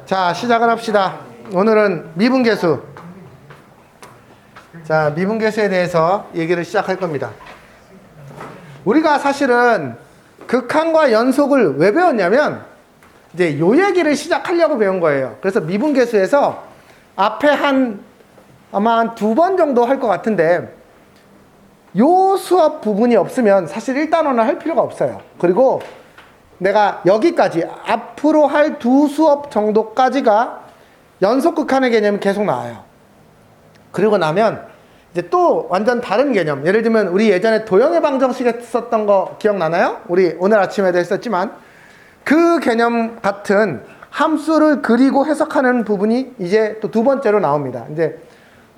자, 시작을 합시다. 오늘은 미분계수. 자, 미분계수에 대해서 얘기를 시작할 겁니다. 우리가 사실은 극한과 연속을 왜 배웠냐면 이제 요 얘기를 시작하려고 배운 거예요. 그래서 미분계수에서 앞에 아마 한 2번 정도 할 것 같은데 요 수업 부분이 없으면 사실 1단원을 할 필요가 없어요. 그리고 내가 여기까지 앞으로 할 2수업 정도까지가 연속 극한의 개념이 계속 나와요. 그리고 나면 이제 또 완전 다른 개념. 예를 들면 우리 예전에 도형의 방정식에 썼던 거 기억나나요? 우리 오늘 아침에도 했었지만 그 개념 같은 함수를 그리고 해석하는 부분이 이제 또 2번째로 나옵니다. 이제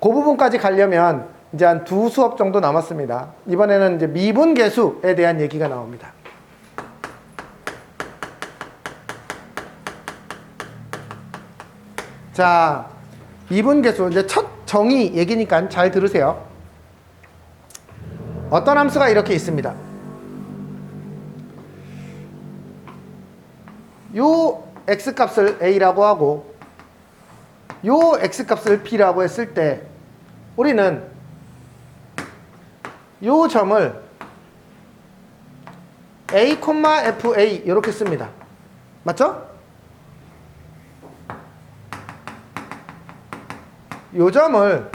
그 부분까지 가려면 이제 한 2수업 정도 남았습니다. 이번에는 이제 미분계수에 대한 얘기가 나옵니다. 자, 미분계수 이제 첫 정의 얘기니까 잘 들으세요. 어떤 함수가 이렇게 있습니다. 요 x값을 a라고 하고 요 x값을 b라고 했을 때 우리는 요 점을 a, fa 이렇게 씁니다. 맞죠? 요 점을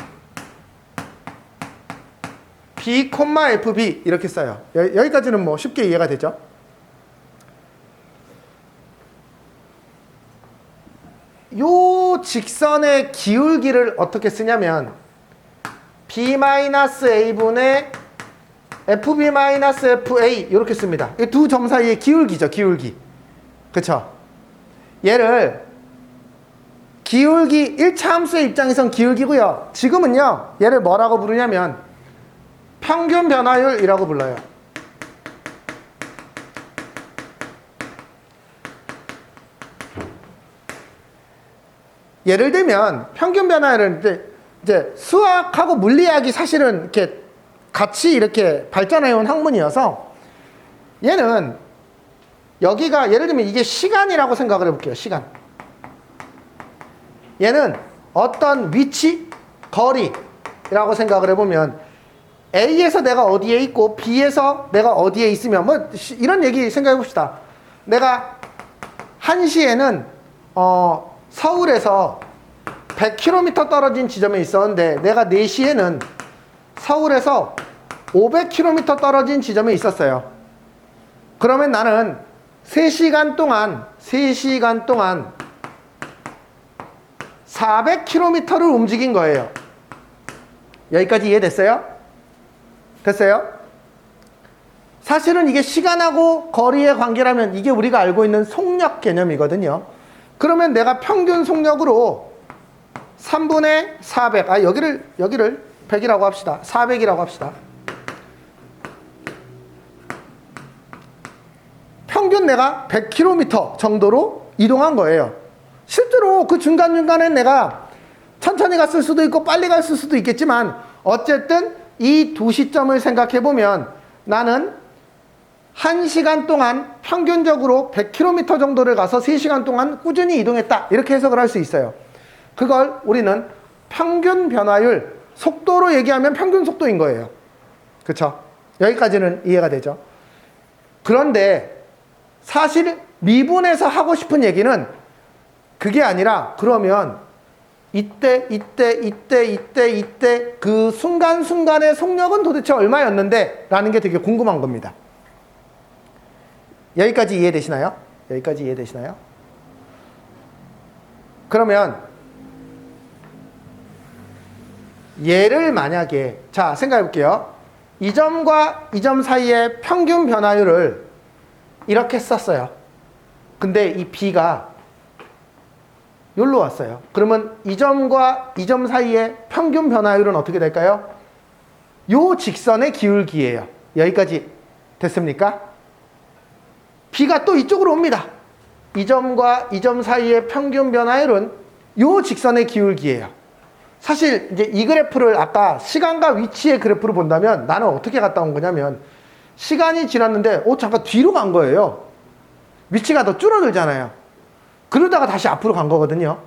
b, fb 이렇게 써요. 여기까지는 뭐 쉽게 이해가 되죠? 요 직선의 기울기를 어떻게 쓰냐면 b-a분의 fb-fa 이렇게 씁니다. 이 두 점 사이의 기울기죠, 기울기. 그쵸? 얘를 기울기 1차 함수의 입장에선 기울기고요. 지금은요, 얘를 뭐라고 부르냐면 평균 변화율이라고 불러요. 예를 들면 평균 변화율은 이제 수학하고 물리학이 사실은 이렇게 같이 이렇게 발전해온 학문이어서 얘는 여기가 예를 들면 이게 시간이라고 생각을 해볼게요. 시간. 얘는 어떤 위치, 거리라고 생각을 해보면 A에서 내가 어디에 있고 B에서 내가 어디에 있으면 뭐 이런 얘기 생각해 봅시다. 내가 1시에는 서울에서 100km 떨어진 지점에 있었는데 내가 4시에는 서울에서 500km 떨어진 지점에 있었어요. 그러면 나는 3시간 동안 400km를 움직인 거예요. 여기까지 이해됐어요? 됐어요? 사실은 이게 시간하고 거리의 관계라면 이게 우리가 알고 있는 속력 개념이거든요. 그러면 내가 평균 속력으로 3분의 400, 여기를 100이라고 합시다. 400이라고 합시다. 평균 내가 100km 정도로 이동한 거예요. 실제로 그 중간중간에 내가 천천히 갔을 수도 있고 빨리 갔을 수도 있겠지만 어쨌든 이 두 시점을 생각해보면 나는 1시간 동안 평균적으로 100km 정도를 가서 3시간 동안 꾸준히 이동했다. 이렇게 해석을 할 수 있어요. 그걸 우리는 평균 변화율, 속도로 얘기하면 평균 속도인 거예요. 그쵸? 여기까지는 이해가 되죠? 그런데 사실 미분에서 하고 싶은 얘기는 그게 아니라 그러면 이때 그 순간순간의 속력은 도대체 얼마였는데 라는 게 되게 궁금한 겁니다. 여기까지 이해되시나요? 여기까지 이해되시나요? 그러면 얘를 만약에 자 생각해 볼게요. 이 점과 이 점 사이의 평균 변화율을 이렇게 썼어요. 근데 이 B가 여기로 왔어요. 그러면 이 점과 이 점 사이의 평균 변화율은 어떻게 될까요? 요 직선의 기울기예요. 여기까지 됐습니까? B가 또 이쪽으로 옵니다. 이 점과 이 점 사이의 평균 변화율은 요 직선의 기울기예요. 사실 이제 이 그래프를 아까 시간과 위치의 그래프를 본다면 나는 어떻게 갔다 온 거냐면 시간이 지났는데 잠깐 뒤로 간 거예요. 위치가 더 줄어들잖아요. 그러다가 다시 앞으로 간 거거든요.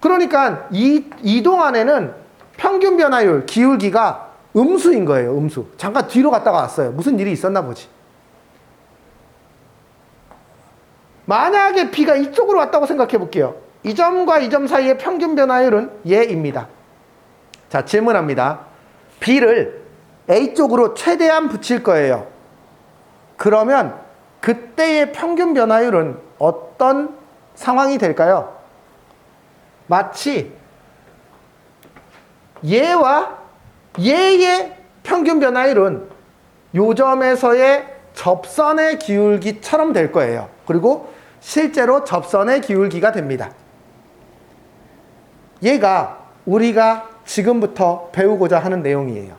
그러니까 이 동안에는 평균 변화율, 기울기가 음수인 거예요. 음수. 잠깐 뒤로 갔다가 왔어요. 무슨 일이 있었나 보지. 만약에 B가 이쪽으로 왔다고 생각해 볼게요. 이 점과 이 점 사이의 평균 변화율은 얘입니다. 자, 질문합니다. B를 A 쪽으로 최대한 붙일 거예요. 그러면 그때의 평균 변화율은 어떤 상황이 될까요? 마치 얘와 얘의 평균 변화율은 요 점에서의 접선의 기울기처럼 될 거예요. 그리고 실제로 접선의 기울기가 됩니다. 얘가 우리가 지금부터 배우고자 하는 내용이에요.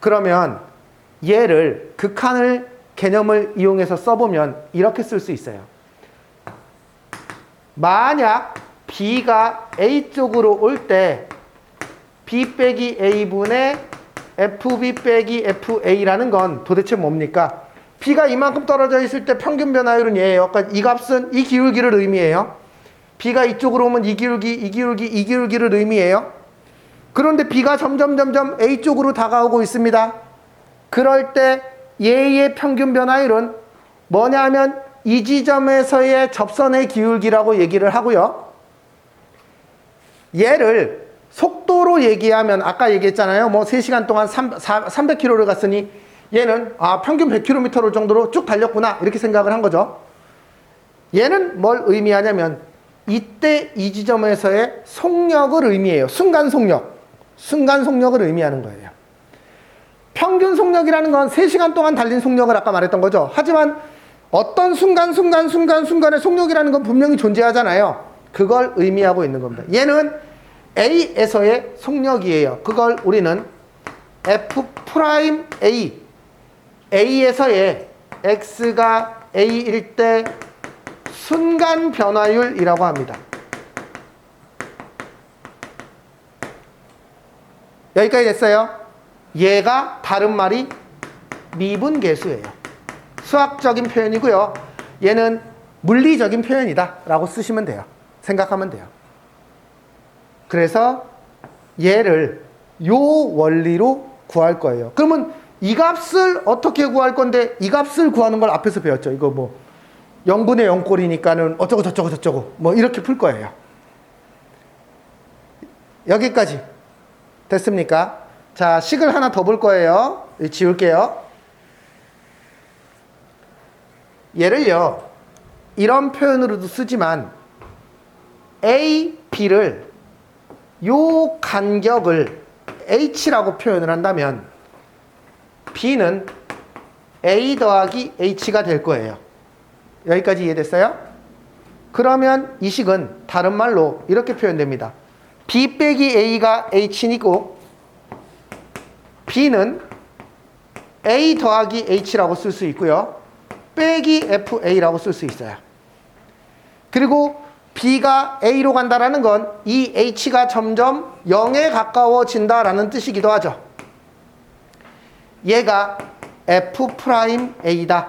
그러면 얘를 극한을 개념을 이용해서 써보면 이렇게 쓸 수 있어요. 만약 B가 A 쪽으로 올 때 B 빼기 A분의 FB 빼기 FA라는 건 도대체 뭡니까? B가 이만큼 떨어져 있을 때 평균 변화율은 얘예요. 그러니까 이 값은 이 기울기를 의미해요. B가 이쪽으로 오면 이 기울기, 이 기울기, 이 기울기를 의미해요. 그런데 B가 점점 A 쪽으로 다가오고 있습니다. 그럴 때 얘의 평균 변화율은 뭐냐면 이 지점에서의 접선의 기울기라고 얘기를 하고요. 얘를 속도로 얘기하면 아까 얘기했잖아요. 뭐 3시간 동안 300km를 갔으니 얘는 평균 100km 정도로 쭉 달렸구나 이렇게 생각을 한 거죠. 얘는 뭘 의미하냐면 이때 이 지점에서의 속력을 의미해요. 순간 속력을 의미하는 거예요. 평균 속력이라는 건 3시간 동안 달린 속력을 아까 말했던 거죠. 하지만 어떤 순간의 속력이라는 건 분명히 존재하잖아요. 그걸 의미하고 있는 겁니다. 얘는 A에서의 속력이에요. 그걸 우리는 F'A, A에서의 X가 A일 때 순간 변화율이라고 합니다. 여기까지 됐어요? 얘가 다른 말이 미분계수예요. 수학적인 표현이고요. 얘는 물리적인 표현이다 라고 쓰시면 돼요. 생각하면 돼요. 그래서 얘를 요 원리로 구할 거예요. 그러면 이 값을 어떻게 구할 건데 이 값을 구하는 걸 앞에서 배웠죠. 이거 뭐 0분의 0꼴이니까는 어쩌고 저쩌고 뭐 이렇게 풀 거예요. 여기까지 됐습니까? 자, 식을 하나 더 볼 거예요. 지울게요. 얘를요, 이런 표현으로도 쓰지만 A, B를 요 간격을 H라고 표현을 한다면 B는 A 더하기 H가 될 거예요. 여기까지 이해됐어요? 그러면 이 식은 다른 말로 이렇게 표현됩니다. B 빼기 A가 H이고 B는 A 더하기 H라고 쓸 수 있고요. 빼기 FA라고 쓸 수 있어요. 그리고 B가 A로 간다라는 건 이 H가 점점 0에 가까워진다라는 뜻이기도 하죠. 얘가 F'A다.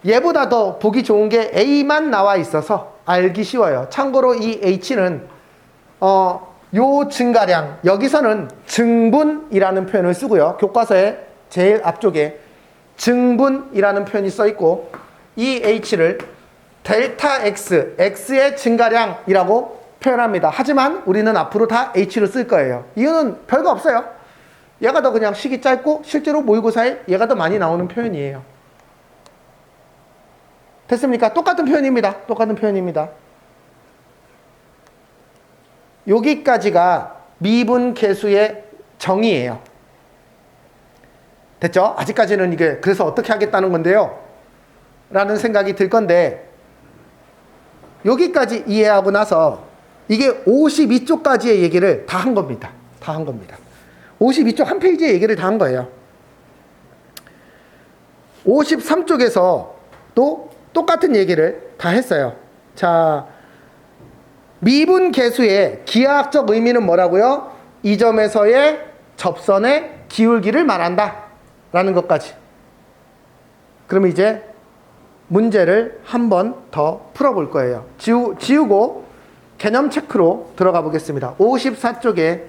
얘보다 더 보기 좋은 게 A만 나와 있어서 알기 쉬워요. 참고로 이 H는 요 증가량, 여기서는 증분이라는 표현을 쓰고요. 교과서에 제일 앞쪽에 증분이라는 표현이 써 있고 이 H를 델타 X, X의 증가량이라고 표현합니다. 하지만 우리는 앞으로 다 H로 쓸 거예요. 이유는 별거 없어요. 얘가 더 그냥 식이 짧고 실제로 모의고사에 얘가 더 많이 나오는 표현이에요. 됐습니까? 똑같은 표현입니다. 똑같은 표현입니다. 여기까지가 미분계수의 정의예요. 됐죠? 아직까지는 이게 그래서 어떻게 하겠다는 건데요. 라는 생각이 들 건데 여기까지 이해하고 나서 이게 52쪽까지의 얘기를 다 한 겁니다. 다 한 겁니다. 52쪽 한 페이지의 얘기를 다 한 거예요. 53쪽에서 또 똑같은 얘기를 다 했어요. 자, 미분계수의 기하학적 의미는 뭐라고요? 이 점에서의 접선의 기울기를 말한다 라는 것까지. 그럼 이제 문제를 한 번 더 풀어볼 거예요. 지우고 개념 체크로 들어가 보겠습니다. 54쪽에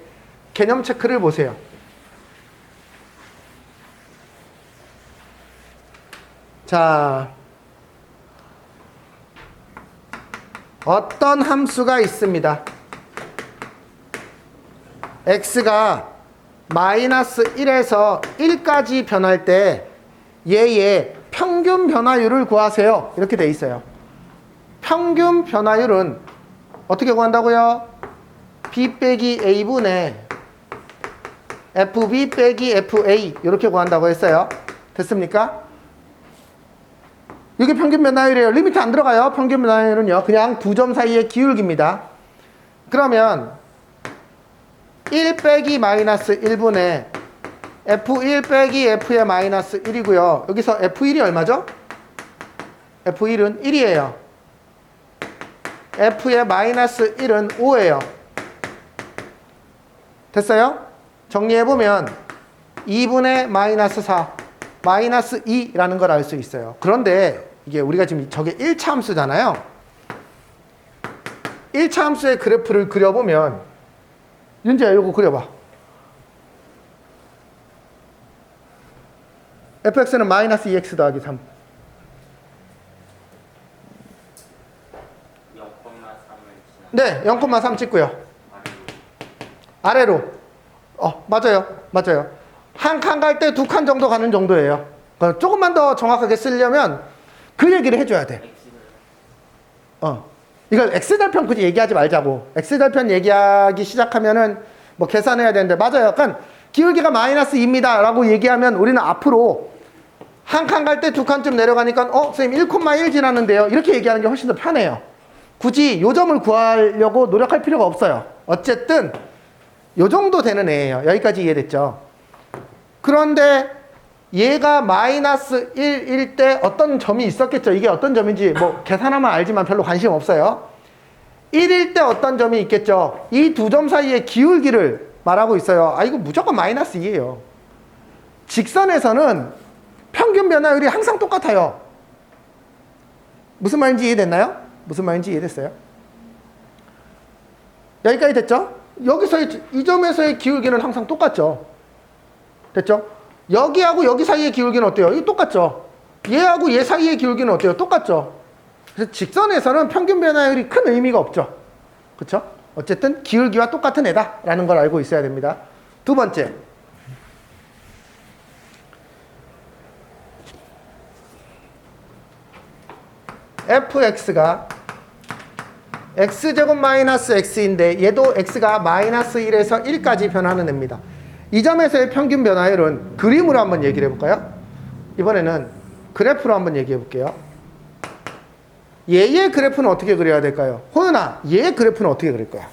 개념 체크를 보세요. 자, 어떤 함수가 있습니다. x가 마이너스 1에서 1까지 변할 때 얘의 평균 변화율을 구하세요. 이렇게 돼 있어요. 평균 변화율은 어떻게 구한다고요? b 빼기 a분의 fb 빼기 fa 이렇게 구한다고 했어요. 됐습니까? 이게 평균 변화율이에요. 리미트 안 들어가요. 평균 변화율은요. 그냥 두 점 사이의 기울기입니다. 그러면 1 빼기 마이너스 1분의 f1 빼기 f의 마이너스 1이고요. 여기서 f1이 얼마죠? f1은 1이에요. f의 마이너스 1은 5예요. 됐어요? 정리해보면 2분의 마이너스 4 마이너스 2라는 걸 알 수 있어요. 그런데 이게 우리가 지금 저게 1차 함수잖아요. 1차 함수의 그래프를 그려보면 윤지야 이거 그려봐. fx는 마이너스 2x 더하기 3 네, 0,3 찍고요. 아래로. 맞아요. 맞아요. 한 칸 갈 때 두 칸 정도 가는 정도예요. 조금만 더 정확하게 쓰려면 그 얘기를 해줘야 돼. 이걸 x절편 굳이 얘기하지 말자고. x절편 얘기하기 시작하면은 뭐 계산해야 되는데, 맞아요. 약간 기울기가 마이너스 2입니다 라고 얘기하면 우리는 앞으로 한 칸 갈 때 두 칸쯤 내려가니까 선생님 1,1 지났는데요. 이렇게 얘기하는 게 훨씬 더 편해요. 굳이 요 점을 구하려고 노력할 필요가 없어요. 어쨌든 요 정도 되는 애예요. 여기까지 이해됐죠? 그런데 얘가 마이너스 1일 때 어떤 점이 있었겠죠? 이게 어떤 점인지 뭐 계산하면 알지만 별로 관심 없어요. 1일 때 어떤 점이 있겠죠? 이 두 점 사이의 기울기를 말하고 있어요. 이거 무조건 마이너스 2예요. 직선에서는 평균 변화율이 항상 똑같아요. 무슨 말인지 이해됐나요? 무슨 말인지 이해됐어요? 여기까지 됐죠? 여기서의 이 점에서의 기울기는 항상 똑같죠. 됐죠? 여기하고 여기 사이의 기울기는 어때요? 이거 똑같죠? 얘하고 얘 사이의 기울기는 어때요? 똑같죠? 그래서 직선에서는 평균 변화율이 큰 의미가 없죠. 그쵸? 어쨌든 기울기와 똑같은 애다라는 걸 알고 있어야 됩니다. 두 번째. fx가 x제곱 마이너스 x인데 얘도 x가 마이너스 1에서 1까지 변하는 애입니다. 이 점에서의 평균 변화율은 그림으로 한번 얘기를 해볼까요? 이번에는 그래프로 한번 얘기해 볼게요. 얘의 그래프는 어떻게 그려야 될까요? 호연아, 얘의 그래프는 어떻게 그릴 거야?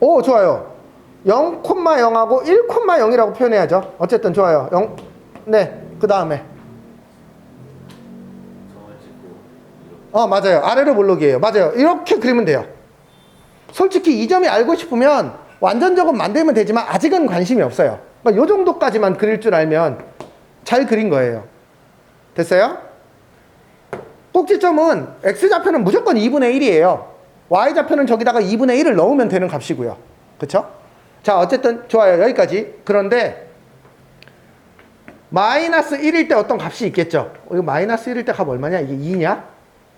오, 좋아요. 0,0하고 1,0이라고 표현해야죠. 어쨌든 좋아요. 네, 그 다음에. 맞아요. 아래로 볼록이에요. 맞아요. 이렇게 그리면 돼요. 솔직히 이 점이 알고 싶으면 완전적으로 만들면 되지만 아직은 관심이 없어요. 그러니까 이 정도까지만 그릴 줄 알면 잘 그린 거예요. 됐어요? 꼭지점은 x좌표는 무조건 2분의 1이에요. y좌표는 저기다가 2분의 1을 넣으면 되는 값이고요. 그쵸? 자, 어쨌든 좋아요. 여기까지. 그런데 마이너스 1일 때 어떤 값이 있겠죠? 이거 마이너스 1일 때 값 얼마냐? 이게 2냐?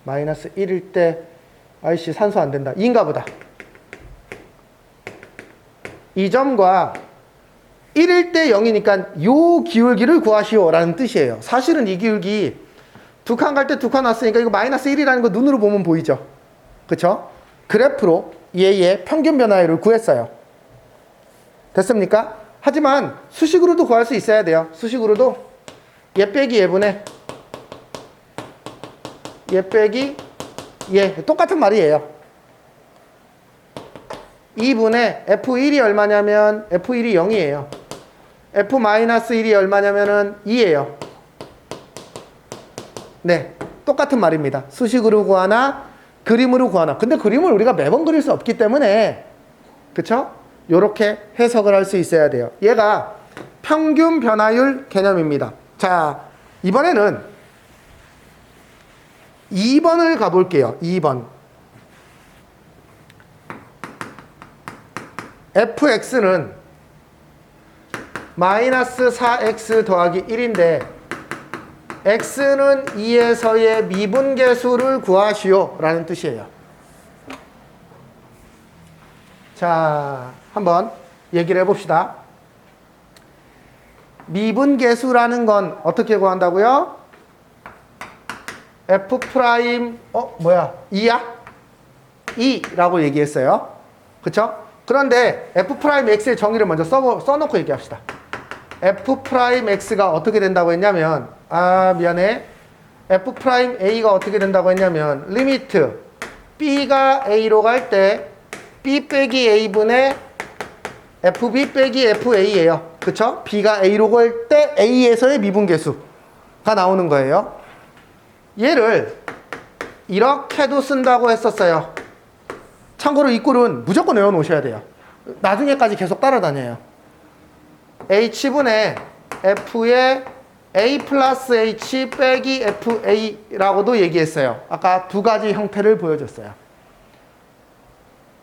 마이너스 1일 때 아이씨 산소 안 된다. 2인가 보다. 이 점과 1일 때 0이니까 요 기울기를 구하시오 라는 뜻이에요. 사실은 이 기울기 두 칸 갈 때 두 칸 왔으니까 이거 마이너스 1이라는 거 눈으로 보면 보이죠? 그쵸? 그래프로 얘의 평균 변화율을 구했어요. 됐습니까? 하지만 수식으로도 구할 수 있어야 돼요. 수식으로도 얘 빼기 얘분의 얘 빼기 얘 똑같은 말이에요. 2분의 F1이 얼마냐면 F1이 0이에요. F-1이 얼마냐면은 2예요. 네, 똑같은 말입니다. 수식으로 구하나 그림으로 구하나. 근데 그림을 우리가 매번 그릴 수 없기 때문에, 그쵸? 요렇게 해석을 할 수 있어야 돼요. 얘가 평균 변화율 개념입니다. 자, 이번에는 2번을 가볼게요. 2번. fx는 마이너스 4x 더하기 1인데 x는 2에서의 미분계수를 구하시오 라는 뜻이에요. 자, 한번 얘기를 해봅시다. 미분계수라는 건 어떻게 구한다고요? f 프라임 2야? 2라고 얘기했어요. 그쵸? 그런데 f 프라임 x의 정의를 먼저 써놓고 얘기합시다. f 프라임 x가 어떻게 된다고 했냐면, 미안해. f 프라임 a가 어떻게 된다고 했냐면, 리미트 b가 a로 갈 때 b 빼기 a분의 fb 빼기 fa예요. 그쵸? b가 a로 갈 때 a에서의 미분계수가 나오는 거예요. 얘를 이렇게도 쓴다고 했었어요. 참고로 이 꼴은 무조건 외워놓으셔야 돼요. 나중에까지 계속 따라다녀요. h분의 f의 a 플러스 h 빼기 fa라고도 얘기했어요. 아까 두 가지 형태를 보여줬어요.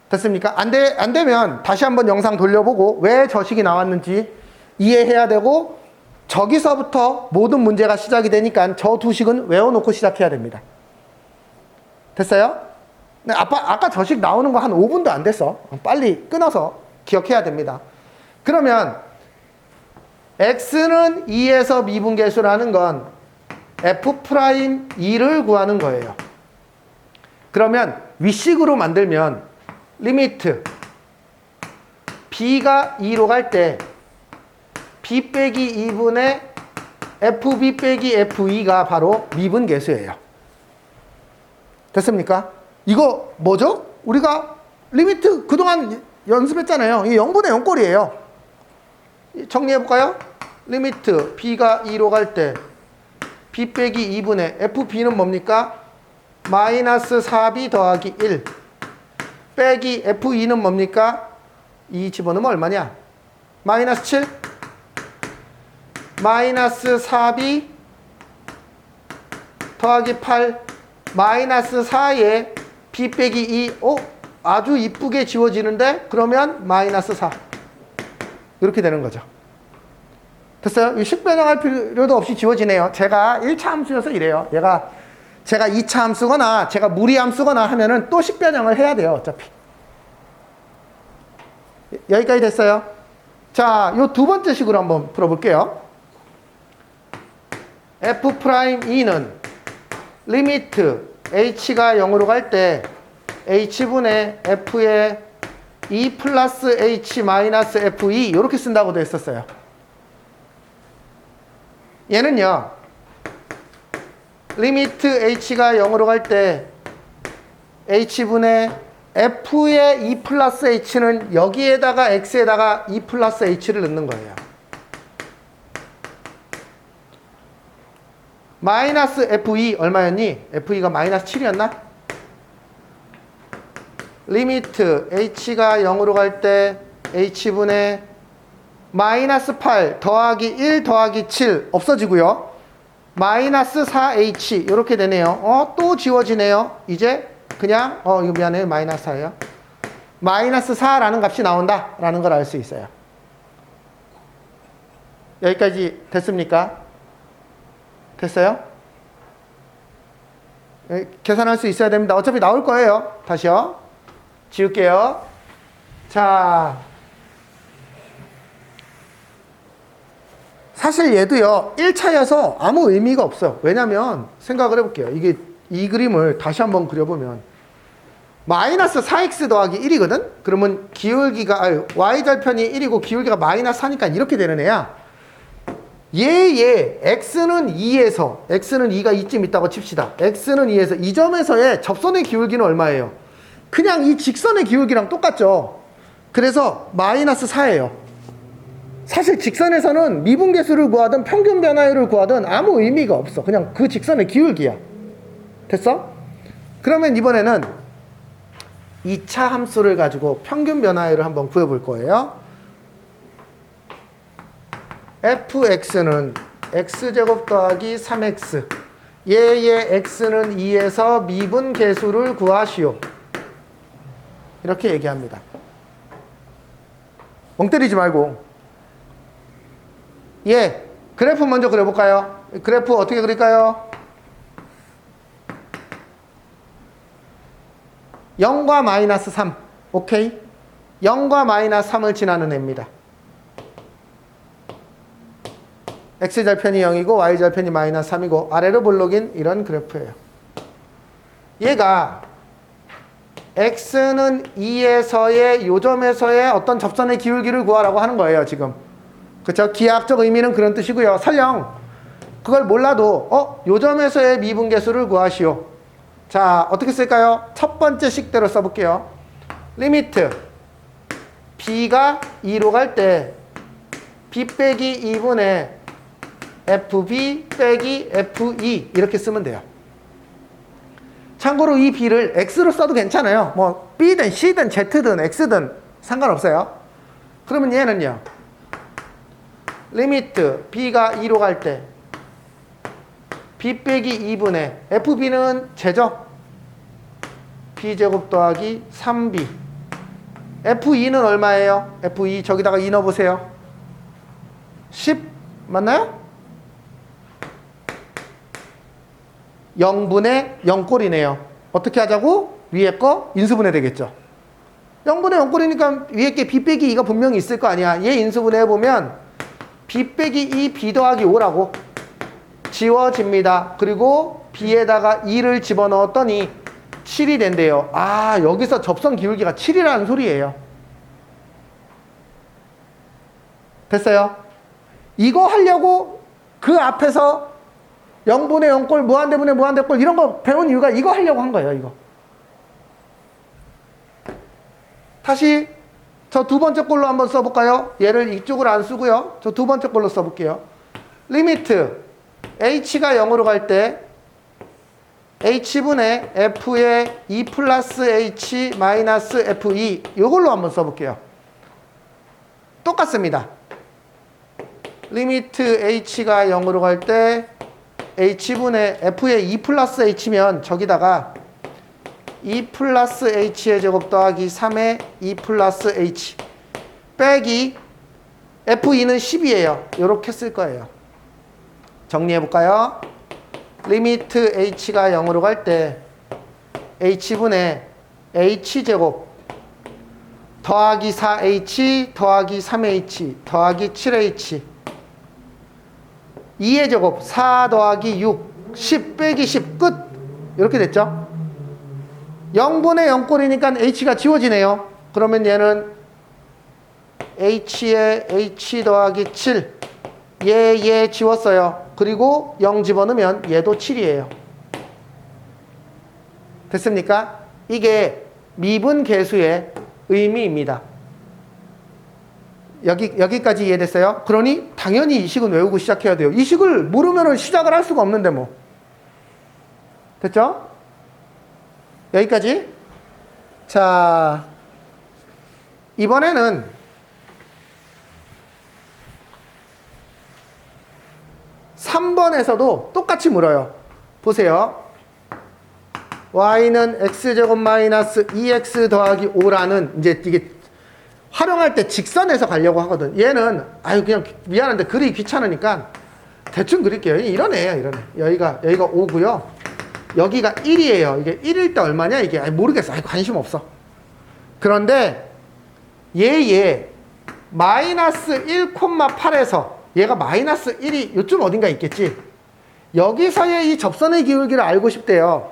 됐습니까? 안 되면 다시 한번 영상 돌려보고 왜 저식이 나왔는지 이해해야 되고, 저기서부터 모든 문제가 시작이 되니까 저 두 식은 외워놓고 시작해야 됩니다. 됐어요? 네, 아까 저식 나오는 거 한 5분도 안 됐어. 빨리 끊어서 기억해야 됩니다. 그러면 x는 2에서 미분계수라는 건 f'2를 구하는 거예요. 그러면 윗식으로 만들면 리미트 b가 2로 갈 때 b 빼기 2분의 fb 빼기 f2가 바로 미분계수예요. 됐습니까? 이거 뭐죠? 우리가 리미트 그동안 연습했잖아요. 이게 0분의 0꼴이에요. 정리해볼까요? 리미트 b가 2로 갈 때 b 빼기 2분의 fb는 뭡니까? 마이너스 4b 더하기 1 빼기 f2는 뭡니까? 2 집어넣으면 얼마냐? 마이너스 7 마이너스 4b 더하기 8 마이너스 4에 b 빼기 2 아주 이쁘게 지워지는데 그러면 마이너스 4 이렇게 되는 거죠. 됐어요? 식변형할 필요도 없이 지워지네요. 제가 1차 함수여서 이래요. 제가 2차 함수거나 제가 무리함 쓰거나 하면은 또 식변형을 해야 돼요. 어차피. 여기까지 됐어요? 자, 요 두 번째 식으로 한번 풀어볼게요. f'2는 리미트 h가 0으로 갈 때 h분의 f의 2 플러스 h 마이너스 f2 이렇게 쓴다고도 했었어요. 얘는요, 리미트 h가 0으로 갈 때 h분의 f의 2 플러스 h는 여기에다가 x에다가 2 플러스 h를 넣는 거예요. 마이너스 f2 얼마였니? f2가 마이너스 7이었나? 리미트 h가 0으로 갈 때 h분의 마이너스 8 더하기 1 더하기 7 없어지고요. 마이너스 4h 이렇게 되네요. 또 지워지네요. 이제 그냥 이거 미안해요. 마이너스 4예요. 마이너스 4라는 값이 나온다 라는 걸 알 수 있어요. 여기까지 됐습니까? 됐어요? 계산할 수 있어야 됩니다. 어차피 나올 거예요. 다시요. 지울게요. 자, 사실 얘도요 1차여서 아무 의미가 없어요. 왜냐면 생각을 해볼게요. 이 그림을 다시 한번 그려보면 마이너스 4x 더하기 1이거든? 그러면 기울기가 y절편이 1이고 기울기가 마이너스 4니까 이렇게 되는 애야. x는 2에서 x는 2가 이쯤 있다고 칩시다. x는 2에서 이 점에서의 접선의 기울기는 얼마예요? 그냥 이 직선의 기울기랑 똑같죠. 그래서 마이너스 4예요. 사실 직선에서는 미분계수를 구하든 평균 변화율을 구하든 아무 의미가 없어. 그냥 그 직선의 기울기야. 됐어? 그러면 이번에는 2차 함수를 가지고 평균 변화율을 한번 구해볼 거예요. fx는 x제곱 더하기 3x, 얘의 x는 2에서 미분 계수를 구하시오. 이렇게 얘기합니다. 멍 때리지 말고. 예, 그래프 먼저 그려볼까요? 그래프 어떻게 그릴까요? 0과 마이너스 3. 오케이? 0과 마이너스 3을 지나는 애입니다. x절편이 0이고 y절편이 마이너스 3이고 아래로 볼록인 이런 그래프예요. 얘가 x는 2에서의 요점에서의 어떤 접선의 기울기를 구하라고 하는 거예요, 지금. 그쵸? 기하학적 의미는 그런 뜻이고요. 설령 그걸 몰라도 요점에서의 미분계수를 구하시오. 자, 어떻게 쓸까요? 첫 번째 식대로 써볼게요. 리미트 b가 2로 갈 때 b 빼기 2분의 fb 빼기 fe 이렇게 쓰면 돼요. 참고로 이 b를 x로 써도 괜찮아요. 뭐 b든 c든 z든 x든 상관없어요. 그러면 얘는요. 리미트 b가 2로 갈 때 b 빼기 2분의 fb는 제죠. b제곱 더하기 3b. fe는 얼마예요? fe 저기다가 2 넣어보세요. 10 맞나요? 0분의 0꼴이네요. 어떻게 하자고? 위에 거 인수분해 되겠죠. 0분의 0꼴이니까 위에 게 b 빼기 2가 분명히 있을 거 아니야. 얘 인수분해 해보면 b 빼기 2 b 더하기 5라고 지워집니다. 그리고 b에다가 2를 집어넣었더니 7이 된대요. 아, 여기서 접선 기울기가 7이라는 소리예요. 됐어요? 이거 하려고 그 앞에서 0분의 0꼴, 무한대분의 무한대꼴 이런 거 배운 이유가 이거 하려고 한 거예요. 이거. 다시 저 두 번째 꼴로 한번 써볼까요? 얘를 이쪽으로 안 쓰고요. 저 두 번째 꼴로 써볼게요. 리미트 h가 0으로 갈 때 h분의 f의 2 플러스 h 마이너스 fe 이걸로 한번 써볼게요. 똑같습니다. 리미트 h가 0으로 갈 때 h분의 f의 2 플러스 h면 저기다가 2 플러스 h의 제곱 더하기 3의 2 플러스 h 빼기 fe 는 10이에요. 이렇게 쓸 거예요. 정리해볼까요? 리미트 h가 0으로 갈 때 h분의 h제곱 더하기 4h 더하기 3h 더하기 7h 2의 제곱 4 더하기 6 10 빼기 10 끝. 이렇게 됐죠? 0분의 0꼴이니까 h가 지워지네요. 그러면 얘는 h에 h 더하기 7 얘 지웠어요. 그리고 0 집어넣으면 얘도 7이에요. 됐습니까? 이게 미분계수의 의미입니다. 여기까지 이해됐어요? 그러니 당연히 이 식은 외우고 시작해야 돼요. 이 식을 모르면 시작을 할 수가 없는데 뭐. 됐죠? 여기까지. 자, 이번에는 (3번에서도) 똑같이 물어요. 보세요. y는 x제곱 마이너스 2x 더하기 5라는 이제 이게 활용할 때 직선에서 가려고 하거든. 얘는 그냥 미안한데 그리기 귀찮으니까 대충 그릴게요. 이런 애예요. 이런 애. 여기가 5고요. 여기가 1이에요. 이게 1일 때 얼마냐? 이게 모르겠어. 관심 없어. 그런데 얘 마이너스 1,8에서 얘가 마이너스 1이 요쯤 어딘가 있겠지. 여기서의 이 접선의 기울기를 알고 싶대요.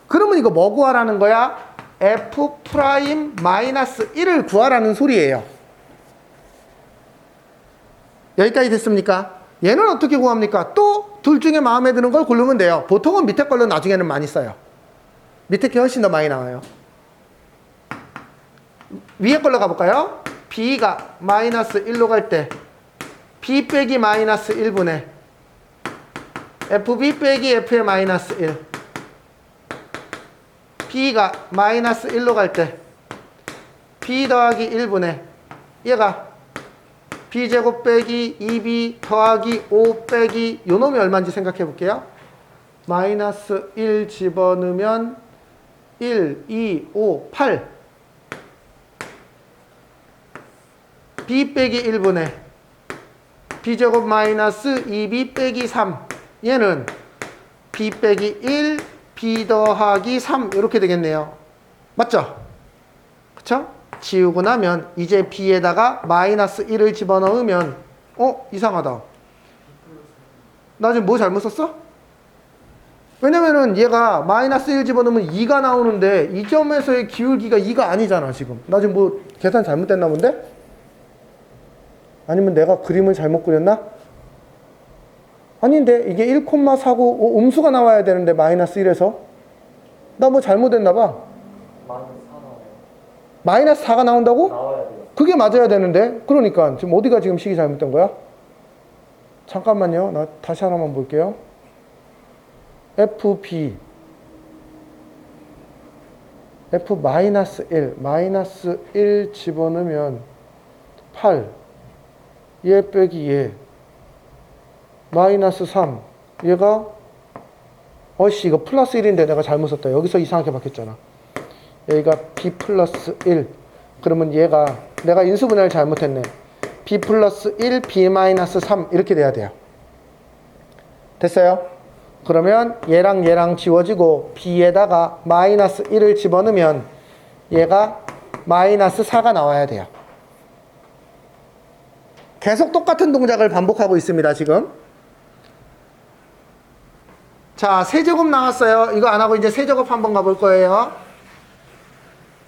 그러면 이거 뭐 구하라는 거야? f 프라임 마이너스 1을 구하라는 소리예요. 여기까지 됐습니까? 얘는 어떻게 구합니까? 또 둘 중에 마음에 드는 걸 고르면 돼요. 보통은 밑에 걸로 나중에는 많이 써요. 밑에 게 훨씬 더 많이 나와요. 위에 걸로 가볼까요? b가 마이너스 1로 갈 때 b 빼기 마이너스 1분의 fb 빼기 f의 마이너스 1 b가 마이너스 1로 갈 때 b 더하기 1분의 얘가 b제곱 빼기 2b 더하기 5 빼기 요 놈이 얼마인지 생각해 볼게요. 마이너스 1 집어넣으면 1, 2, 5, 8 b 빼기 1분의 b제곱 마이너스 2b 빼기 3 얘는 b 빼기 1, b 더하기 3 이렇게 되겠네요. 맞죠? 그쵸? 지우고 나면 이제 b에다가 마이너스 1을 집어넣으면 이상하다. 나 지금 뭐 잘못 썼어? 왜냐면은 얘가 마이너스 1 집어넣으면 2가 나오는데 이 점에서의 기울기가 2가 아니잖아 지금. 나 지금 뭐 계산 잘못됐나 본데? 아니면 내가 그림을 잘못 그렸나? 아닌데 이게 1,4고 음수가 나와야 되는데 마이너스 1에서 나 뭐 잘못했나 봐. 마이너스 4가 나온다고? 나와야 돼요. 그게 맞아야 되는데. 그러니까 지금 어디가 지금 식이 잘못된 거야? 잠깐만요. 나 다시 하나만 볼게요. FB F 마이너스 1 마이너스 1 집어넣으면 8 얘 빼기 얘 마이너스 3 얘가 어이씨 이거 플러스 1인데 내가 잘못 썼다. 여기서 이상하게 바뀌었잖아. 여기가 b 플러스 1 그러면 얘가 내가 인수분해를 잘못했네. b 플러스 1 b 마이너스 3 이렇게 돼야 돼요. 됐어요? 그러면 얘랑 얘랑 지워지고 b에다가 마이너스 1을 집어넣으면 얘가 마이너스 4가 나와야 돼요. 계속 똑같은 동작을 반복하고 있습니다 지금. 자, 세제곱 나왔어요. 이거 안 하고 이제 세제곱 한번 가볼 거예요.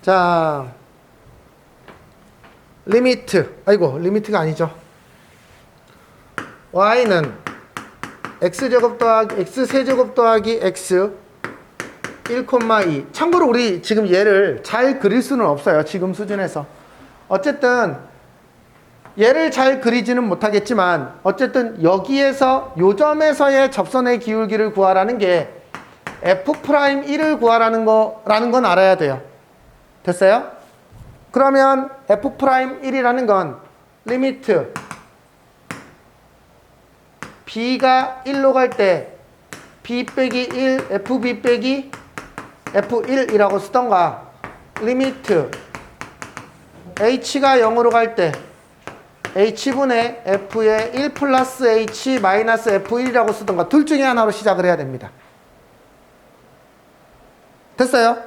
자, 리미트가 아니죠. y는 x제곱 더하기 x세제곱 더하기 x 1,2 참고로 우리 지금 얘를 잘 그릴 수는 없어요. 지금 수준에서. 어쨌든 얘를 잘 그리지는 못하겠지만 어쨌든 여기에서 요 점에서의 접선의 기울기를 구하라는 게 f'1을 구하라는 건 알아야 돼요. 됐어요? 그러면 f'1이라는 건 리미트 b가 1로 갈 때 b 빼기 1 fb 빼기 f1이라고 쓰던가 리미트 h가 0으로 갈 때 h분의 f의 1 플러스 h 마이너스 f1이라고 쓰던가 둘 중에 하나로 시작을 해야 됩니다. 됐어요?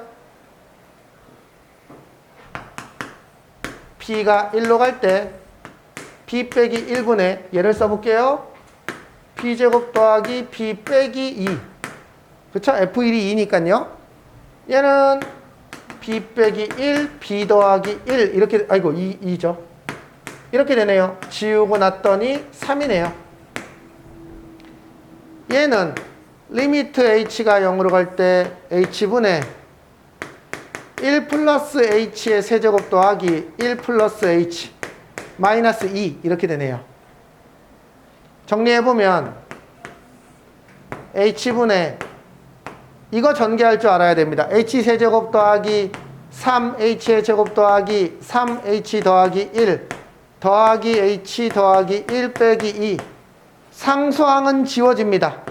b가 1로 갈 때 b 빼기 1분의 얘를 써볼게요. b제곱 더하기 b 빼기 2 그쵸? f1이 2니까요. 얘는 b 빼기 1 b 더하기 1 이렇게 2죠. 이렇게 되네요. 지우고 났더니 3이네요. 얘는 리미트 h가 0으로 갈 때 h분의 1 플러스 h의 세제곱 더하기 1 플러스 h 마이너스 2 이렇게 되네요. 정리해보면 h분의 이거 전개할 줄 알아야 됩니다. h 세제곱 더하기 3h의 제곱 더하기 3h 더하기 1 더하기 h 더하기 1 빼기 2 상수항은 지워집니다.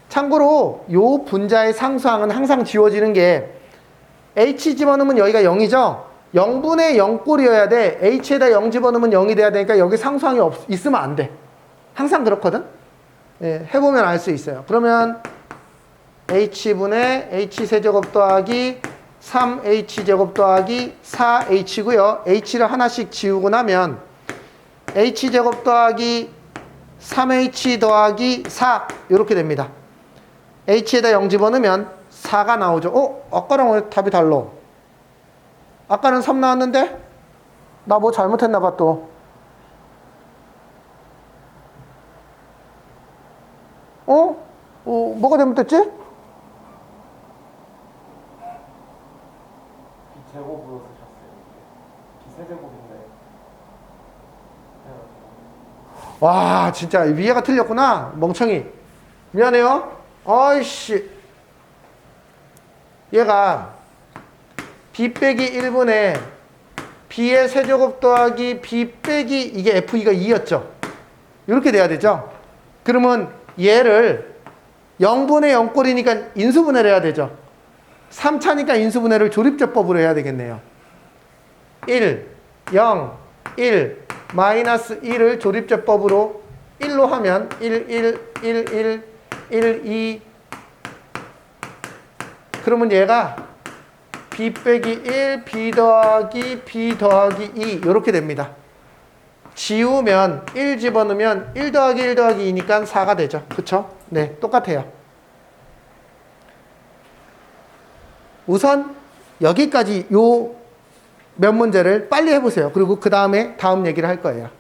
참고로 요 분자의 상수항은 항상 지워지는 게 h 집어넣으면 여기가 0이죠. 0분의 0꼴이어야 돼. h에다 0 집어넣으면 0이 돼야 되니까 여기 상수항이 있으면 안 돼. 항상 그렇거든. 예, 해보면 알 수 있어요. 그러면 h분의 h세제곱 더하기 3h제곱 더하기 4h고요. h를 하나씩 지우고 나면 h제곱 더하기 3h 더하기 4 이렇게 됩니다. h에다 0 집어넣으면 4가 나오죠. 아까랑 왜 답이 달라? 아까는 3 나왔는데? 나 뭐 잘못했나 봐 또. 뭐가 잘못됐지? b제곱으로 쓰셨어요. b세제곱인데. 와, 진짜 위에가 틀렸구나. 멍청이. 미안해요. 아이씨. 얘가 b 빼기 1분의 b의 세제곱 더하기 b 빼기 이게 f2가 2였죠. 이렇게 돼야 되죠. 그러면 얘를 0분의 0꼴이니까 인수분해를 해야 되죠. 3차니까 인수분해를 조립제법으로 해야 되겠네요. 1, 0, 1, 마이너스 1을 조립제법으로 1로 하면 1, 1, 1, 1, 1, 2 그러면 얘가 b 빼기 1, b 더하기 2 이렇게 됩니다. 지우면 1 집어넣으면 1 더하기 1 더하기 2니까 4가 되죠. 그쵸? 네, 똑같아요. 우선 여기까지 요 몇 문제를 빨리 해보세요. 그리고 그 다음에 다음 얘기를 할 거예요.